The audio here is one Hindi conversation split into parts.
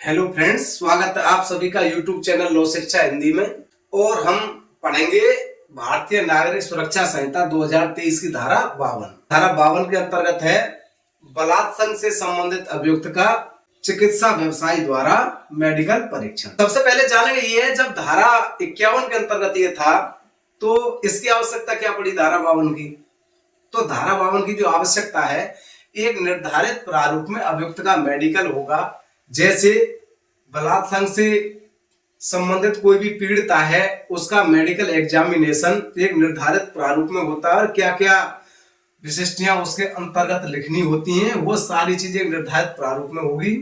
हेलो फ्रेंड्स, स्वागत है आप सभी का यूट्यूब चैनल लो शिक्षा हिंदी में। और हम पढ़ेंगे भारतीय नागरिक सुरक्षा संहिता 2023 की धारा 52। धारा 52 के अंतर्गत है बलात्संग से संबंधित अभियुक्त का चिकित्सा व्यवसायी द्वारा मेडिकल परीक्षण। सबसे पहले जानेंगे ये है, जब धारा 51 के अंतर्गत ये था तो इसकी आवश्यकता क्या पड़ी धारा 52 की। तो धारा 52 की जो आवश्यकता है, एक निर्धारित प्रारूप में अभियुक्त का मेडिकल होगा। जैसे बलात्संग से संबंधित कोई भी पीड़िता है, उसका मेडिकल एग्जामिनेशन एक निर्धारित प्रारूप में होता है और क्या क्या विशिष्टियां उसके अंतर्गत लिखनी होती हैं, वो सारी चीजें निर्धारित प्रारूप में होगी।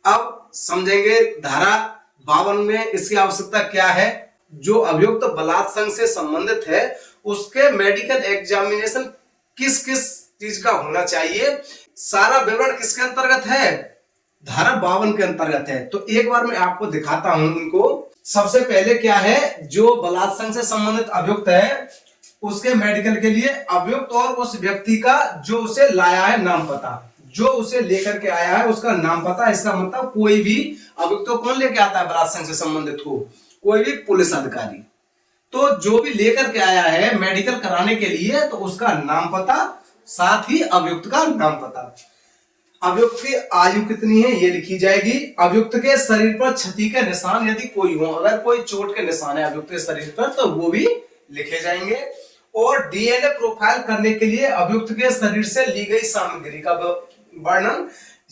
अब समझेंगे धारा 52 में इसकी आवश्यकता क्या है। जो अभियुक्त बलात्संग से संबंधित है उसके मेडिकल एग्जामिनेशन किस किस चीज का होना चाहिए, सारा विवरण किसके अंतर्गत है, धारा 52 के अंतर्गत है। तो एक बार मैं आपको दिखाता हूं उनको। सबसे पहले क्या है, जो बलात्संग से संबंधित अभियुक्त है उसके मेडिकल के लिए अभियुक्त और उस व्यक्ति का जो उसे लाया है नाम पता, जो उसे लेकर के आया है उसका नाम पता। इसका मतलब कोई भी अभियुक्त को कौन लेके आता है बलात्संग से संबंधित को, कोई भी पुलिस अधिकारी। तो जो भी लेकर के आया है मेडिकल कराने के लिए तो उसका नाम पता, साथ ही अभियुक्त का नाम पता। अभियुक्त की आयु कितनी है ये लिखी जाएगी। अभियुक्त के शरीर पर क्षति के निशान यदि कोई हो, अगर कोई चोट के निशान है अभियुक्त के शरीर पर तो वो भी लिखे जाएंगे। और डीएनए प्रोफाइल करने के लिए अभियुक्त के शरीर से ली गई सामग्री का वर्णन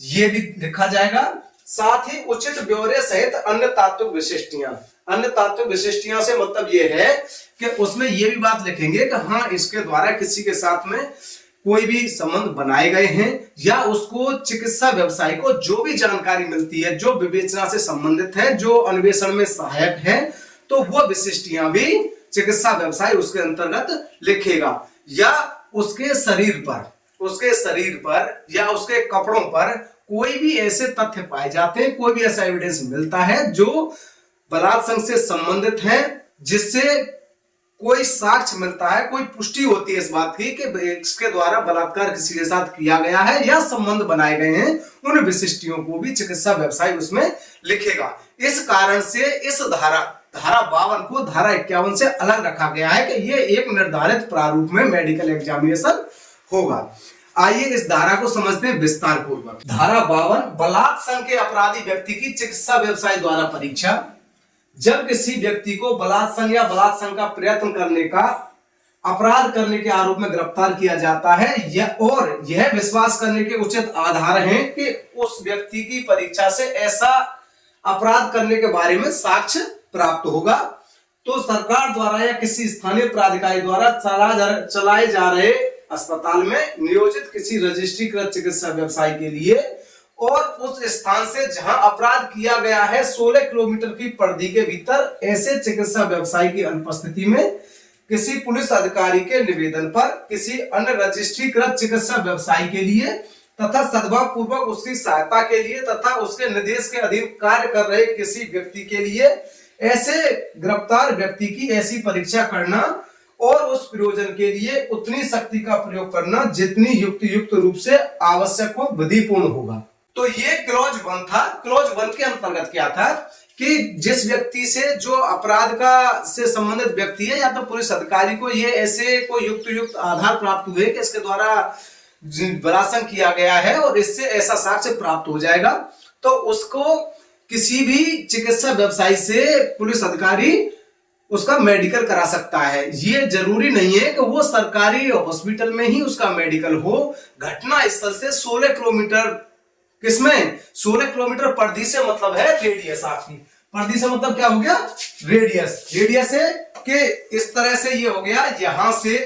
ये भी लिखा जाएगा। साथ ही उचित ब्यौरे सहित अन्य तात्विक विशिष्टियां। अन्य तात्विक विशिष्टियां से मतलब ये है कि उसमें ये भी बात लिखेंगे कि हाँ, इसके द्वारा किसी के साथ में कोई भी संबंध बनाए गए हैं या उसको चिकित्सा व्यवसायी को जो भी जानकारी मिलती है, जो विवेचना से संबंधित है, जो अन्वेषण में सहायक है, तो वो विशिष्टियां भी चिकित्सा व्यवसायी उसके अंतर्गत लिखेगा। या उसके शरीर पर या उसके कपड़ों पर कोई भी ऐसे तथ्य पाए जाते हैं, कोई भी ऐसा एविडेंस मिलता है जो बलात्संग से संबंधित है, जिससे कोई साक्ष्य मिलता है, कोई पुष्टि होती है इस बात की कि इसके द्वारा बलात्कार किसी के साथ किया गया है या संबंध बनाए गए हैं, उन विशिष्टियों को भी चिकित्सा व्यवसायी उसमें लिखेगा। इस कारण से इस धारा 52 को धारा 51 से अलग रखा गया है कि ये एक निर्धारित प्रारूप में मेडिकल एग्जामिनेशन होगा। आइए इस धारा को समझते हैं विस्तार पूर्वक। धारा 52 बलात्संग के अपराधी व्यक्ति की चिकित्सा व्यवसायी द्वारा परीक्षा। जब किसी व्यक्ति को बलात्संग या बलात्संग का प्रयत्न करने का अपराध करने के आरोप में गिरफ्तार किया जाता है और यह विश्वास करने के उचित आधार हैं कि उस व्यक्ति की परीक्षा से ऐसा अपराध करने के बारे में साक्ष्य प्राप्त होगा, तो सरकार द्वारा या किसी स्थानीय प्राधिकारी द्वारा चलाए जा रहे अस्पताल में नियोजित किसी रजिस्ट्रीकृत चिकित्सा व्यवसायी के लिए और उस स्थान से जहां अपराध किया गया है 16 किलोमीटर की परिधि के भीतर ऐसे चिकित्सा व्यवसायी की अनुपस्थिति में किसी पुलिस अधिकारी के निवेदन पर किसी अन्य रजिस्ट्रीकृत चिकित्सा व्यवसायी के लिए तथा सद्भाव पूर्वक उसकी सहायता के लिए तथा उसके निर्देश के अधीन कार्य कर रहे किसी व्यक्ति के लिए ऐसे गिरफ्तार व्यक्ति की ऐसी परीक्षा करना और उस प्रयोजन के लिए उतनी शक्ति का प्रयोग करना जितनी युक्त रूप से आवश्यक हो, विधिपूर्ण होगा। तो ये क्लॉज 1 था। क्लॉज 1 के अंतर्गत क्या था कि जिस व्यक्ति से जो अपराध का से संबंधित व्यक्ति है या तो पुलिस अधिकारी को ये ऐसे कोई युक्त आधार प्राप्त हुए कि इसके द्वारा बलात्संग किया गया है और इससे ऐसा साक्ष्य प्राप्त हो जाएगा, तो उसको किसी भी चिकित्सा व्यवसायी से पुलिस अधिकारी उसका मेडिकल करा सकता है। ये जरूरी नहीं है कि वो सरकारी हॉस्पिटल में ही उसका मेडिकल हो। घटना स्थल से 16 किलोमीटर, किसमें 16 किलोमीटर परिधि से मतलब है रेडियस। आपकी परिधि से मतलब क्या हो गया, रेडियस है कि इस तरह से ये हो गया, यहां से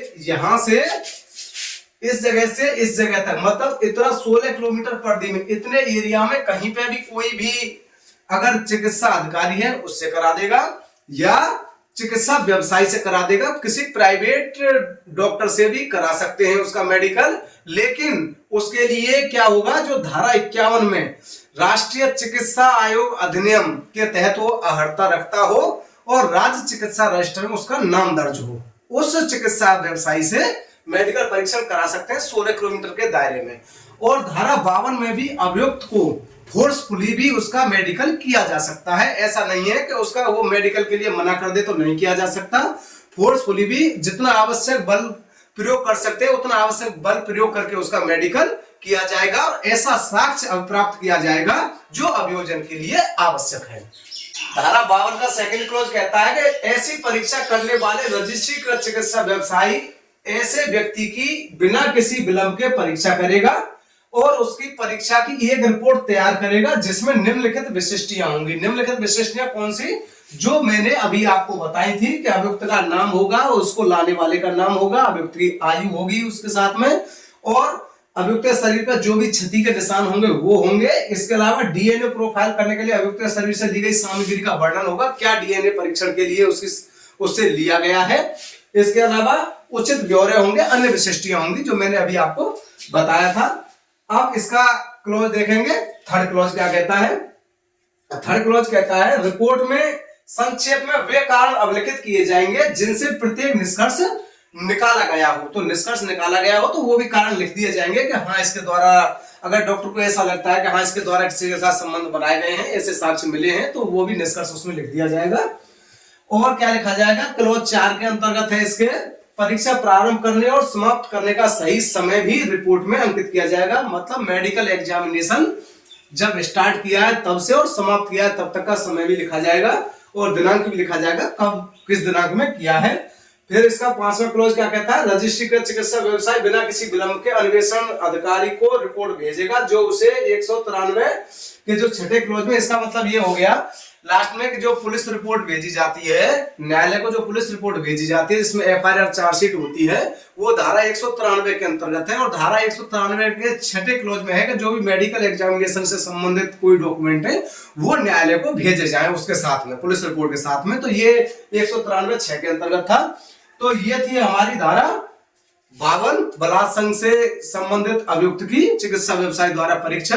इस जगह से इस जगह तक, मतलब इतना 16 किलोमीटर परिधि में, इतने एरिया में कहीं पे भी कोई भी अगर चिकित्सा अधिकारी है उससे करा देगा या चिकित्सा व्यवसायी से करा देगा, किसी प्राइवेट डॉक्टर से भी करा सकते हैं उसका मेडिकल। लेकिन उसके लिए क्या होगा, जो धारा 51 में राष्ट्रीय चिकित्सा आयोग अधिनियम के तहत वो अर्हता रखता हो और राज्य चिकित्सा रजिस्टर में उसका नाम दर्ज हो, उस चिकित्सा व्यवसायी से मेडिकल परीक्षण करा सकते हैं 16 किलोमीटर के दायरे में। और धारा 52 में भी अभियुक्त को फोर्सफुली भी उसका मेडिकल किया जा सकता है। ऐसा नहीं है कि उसका वो मेडिकल के लिए मना कर दे तो नहीं किया जा सकता। फोर्सफुली भी जितना आवश्यक बल प्रयोग कर सकते हैं उतना आवश्यक बल प्रयोग करके उसका मेडिकल किया जाएगा और ऐसा साक्ष्य प्राप्त किया जाएगा जो अभियोजन के लिए आवश्यक है। धारा 52 का सेकंड क्लॉज कहता है कि ऐसी परीक्षा करने वाले रजिस्ट्रीकृत चिकित्सा व्यवसायी ऐसे व्यक्ति की बिना किसी विलंब के परीक्षा करेगा और उसकी परीक्षा की एक रिपोर्ट तैयार करेगा जिसमें निम्नलिखित विशिष्टियां होंगी। निम्नलिखित विशिष्टियां कौन सी? जो मैंने अभी आपको बताई थी कि अभियुक्त का नाम होगा, उसको लाने वाले का नाम होगा, अभियुक्त की आयु होगी उसके साथ में, और अभियुक्त शरीर पर जो भी क्षति के निशान होंगे वो होंगे। इसके अलावा डीएनए प्रोफाइल करने के लिए अभियुक्त शरीर से ली गई सामग्री का वर्णन होगा, क्या डीएनए परीक्षण के लिए उससे लिया गया है। इसके अलावा उचित ब्यौरे होंगे, अन्य विशिष्टियां होंगी जो मैंने अभी आपको बताया था। अब इसका क्लॉज देखेंगे। थर्ड क्लॉज क्या कहता है? थर्ड क्लॉज कहता है रिपोर्ट में संक्षेप में वे कारण अभिलिखित किए जाएंगे जिनसे प्रत्येक निष्कर्ष निकाला गया हो। तो निष्कर्ष निकाला गया हो तो वो भी कारण लिख दिए जाएंगे कि हाँ इसके द्वारा, अगर डॉक्टर को ऐसा लगता है कि हाँ इसके द्वारा किसी के साथ संबंध बनाए गए हैं, ऐसे साक्ष्य मिले हैं, तो वो भी निष्कर्ष उसमें लिख दिया जाएगा। और क्या लिखा जाएगा? क्लॉज 4 के अंतर्गत है इसके परीक्षा प्रारंभ करने और समाप्त करने का सही समय भी रिपोर्ट में अंकित किया जाएगा। मतलब मेडिकल एग्जामिनेशन जब स्टार्ट किया है तब से और समाप्त किया है तब तक का समय भी लिखा जाएगा और दिनांक भी लिखा जाएगा, कब किस दिनांक में किया है। फिर इसका 5वां क्लॉज क्या कहता है? रजिस्ट्रीकृत चिकित्सा व्यवसाय बिना किसी विलंब के अन्वेषण अधिकारी को रिपोर्ट भेजेगा जो उसे 193 के जो छठे क्लॉज में, इसका मतलब ये हो गया लास्ट में कि जो पुलिस रिपोर्ट भेजी जाती है न्यायालय को, जो पुलिस रिपोर्ट भेजी जाती है जिसमें एफआईआर चार्जशीट होती है, वो धारा 193 के अंतर्गत है। और धारा 193 के छठे क्लॉज में है कि जो भी मेडिकल एग्जामिनेशन से संबंधित कोई डॉक्यूमेंट है वो न्यायालय को भेजे जाए उसके साथ में, पुलिस रिपोर्ट के साथ में। तो ये 193(6) के अंतर्गत था। तो ये थी हमारी धारा 52 बलात्कार संघ से संबंधित अभियुक्त की चिकित्सा व्यवसाय द्वारा परीक्षा।